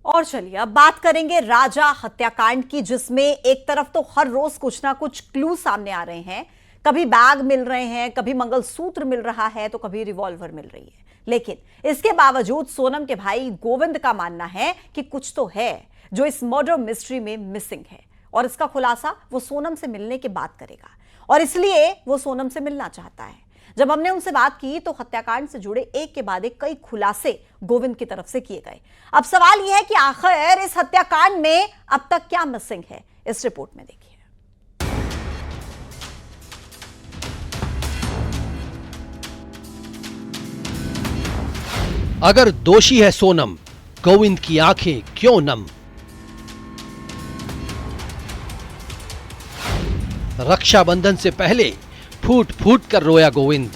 और चलिए अब बात करेंगे राजा हत्याकांड की, जिसमें एक तरफ तो हर रोज कुछ ना कुछ क्लू सामने आ रहे हैं। कभी बैग मिल रहे हैं, कभी मंगलसूत्र मिल रहा है, तो कभी रिवॉल्वर मिल रही है। लेकिन इसके बावजूद सोनम के भाई गोविंद का मानना है कि कुछ तो है जो इस मर्डर मिस्ट्री में मिसिंग है, और इसका खुलासा वो सोनम से मिलने के बाद करेगा, और इसलिए वो सोनम से मिलना चाहता है। जब हमने उनसे बात की तो हत्याकांड से जुड़े एक के बाद एक कई खुलासे गोविंद की तरफ से किए गए। अब सवाल यह है कि आखिर इस हत्याकांड में अब तक क्या मिसिंग है, इस रिपोर्ट में देखिए। अगर दोषी है सोनम, गोविंद की आंखें क्यों नम? रक्षाबंधन से पहले फूट फूट कर रोया गोविंद।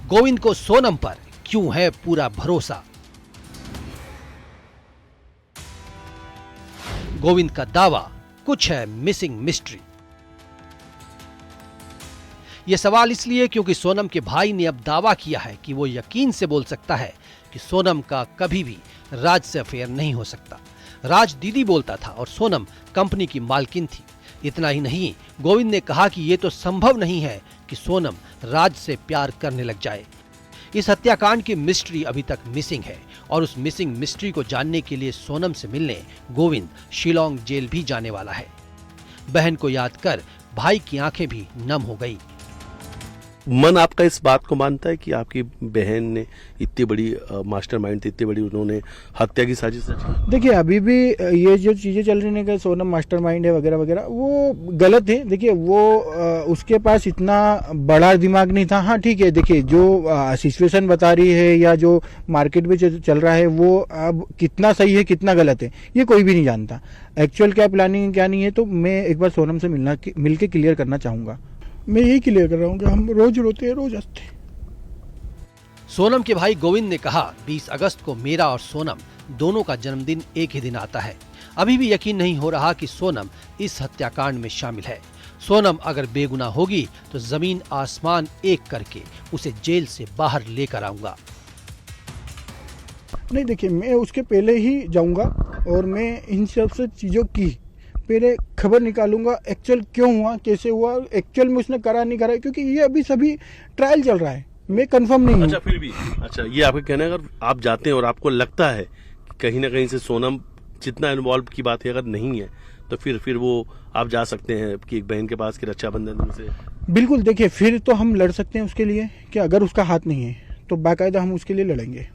गोविंद को सोनम पर क्यों है पूरा भरोसा? गोविंद का दावा, कुछ है मिसिंग मिस्ट्री। यह सवाल इसलिए क्योंकि सोनम के भाई ने अब दावा किया है कि वो यकीन से बोल सकता है कि सोनम का कभी भी राज से अफेयर नहीं हो सकता। राज दीदी बोलता था और सोनम कंपनी की मालकिन थी। इतना ही नहीं, गोविंद ने कहा कि यह तो संभव नहीं है कि सोनम राज से प्यार करने लग जाए। इस हत्याकांड की मिस्ट्री अभी तक मिसिंग है, और उस मिसिंग मिस्ट्री को जानने के लिए सोनम से मिलने गोविंद शिलोंग जेल भी जाने वाला है। बहन को याद कर भाई की आंखें भी नम हो गई। मन आपका इस बात को मानता है कि आपकी बहन ने इतनी बड़ी मास्टरमाइंड थी, इतनी बड़ी उन्होंने हत्या की साजिश रची? देखिए, अभी भी ये जो चीज़ें चल रही हैं कि सोनम मास्टरमाइंड है वगैरह वगैरह, वो गलत है। देखिए, वो उसके पास इतना बड़ा दिमाग नहीं था। हाँ ठीक है, देखिए जो सिचुएशन बता रही है या जो मार्केट में चल रहा है, वो अब कितना सही है कितना गलत है ये कोई भी नहीं जानता। एक्चुअल क्या प्लानिंग क्या नहीं है, तो मैं एक बार सोनम से मिल के क्लियर करना चाहूँगा। मैं यही क्लियर कर रहा हूँ कि हम रोज रोते हैं, रोज हंसते हैं। सोनम के भाई गोविंद ने कहा, 20 अगस्त को मेरा और सोनम दोनों का जन्मदिन एक ही दिन आता है। अभी भी यकीन नहीं हो रहा कि सोनम इस हत्याकांड में शामिल है। सोनम अगर बेगुनाह होगी तो जमीन आसमान एक करके उसे जेल से बाहर लेकर आऊंगा। नहीं देखिए, मैं उसके पहले ही जाऊंगा और मैं इन सब से चीज़ों की पहले खबर निकालूंगा, एक्चुअल क्यों हुआ, कैसे हुआ, एक्चुअल में उसने करा नहीं करा, क्योंकि ये अभी सभी ट्रायल चल रहा है, मैं कंफर्म नहीं हूँ। अच्छा, फिर भी ये आपका कहना है, अगर आप जाते हैं और आपको लगता है कि कहीं ना कहीं से सोनम जितना इन्वॉल्व की बात है अगर नहीं है, तो फिर वो आप जा सकते हैं कि एक बहन के पास की रक्षाबंधन से? बिल्कुल, देखिए फिर तो हम लड़ सकते हैं उसके लिए कि अगर उसका हाथ नहीं है तो बाकायदा हम उसके लिए लड़ेंगे।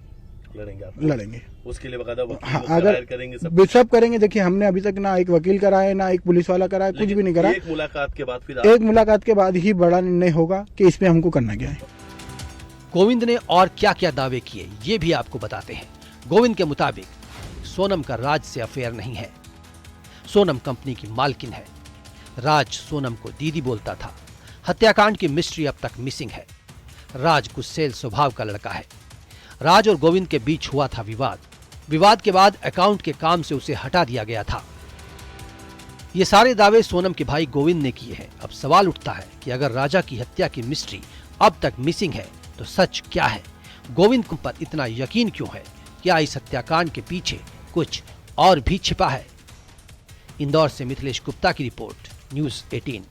उसके लिए बकायदा हाँ, अगर करेंगे, सब करेंगे। देखिए, हमने अभी तक ना एक वकील करा है, ना एक पुलिस वाला करा है, कुछ भी नहीं करा। एक मुलाकात के बाद ही बड़ा निर्णय होगा कि इसमें हमको करना क्या है। गोविंद ने और क्या क्या दावे किए ये भी आपको बताते हैं। गोविंद के मुताबिक सोनम का राज से अफेयर नहीं है। सोनम कंपनी की मालकिन है। राज सोनम को दीदी बोलता था। हत्याकांड की मिस्ट्री अब तक मिसिंग है। राज गुस्सेल स्वभाव का लड़का है। राज और गोविंद के बीच हुआ था विवाद के बाद अकाउंट के काम से उसे हटा दिया गया था। ये सारे दावे सोनम के भाई गोविंद ने किए हैं। अब सवाल उठता है कि अगर राजा की हत्या की मिस्ट्री अब तक मिसिंग है तो सच क्या है? गोविंद पर इतना यकीन क्यों है? क्या इस हत्याकांड के पीछे कुछ और भी छिपा है? इंदौर से मिथिलेश गुप्ता की रिपोर्ट, न्यूज़ 18।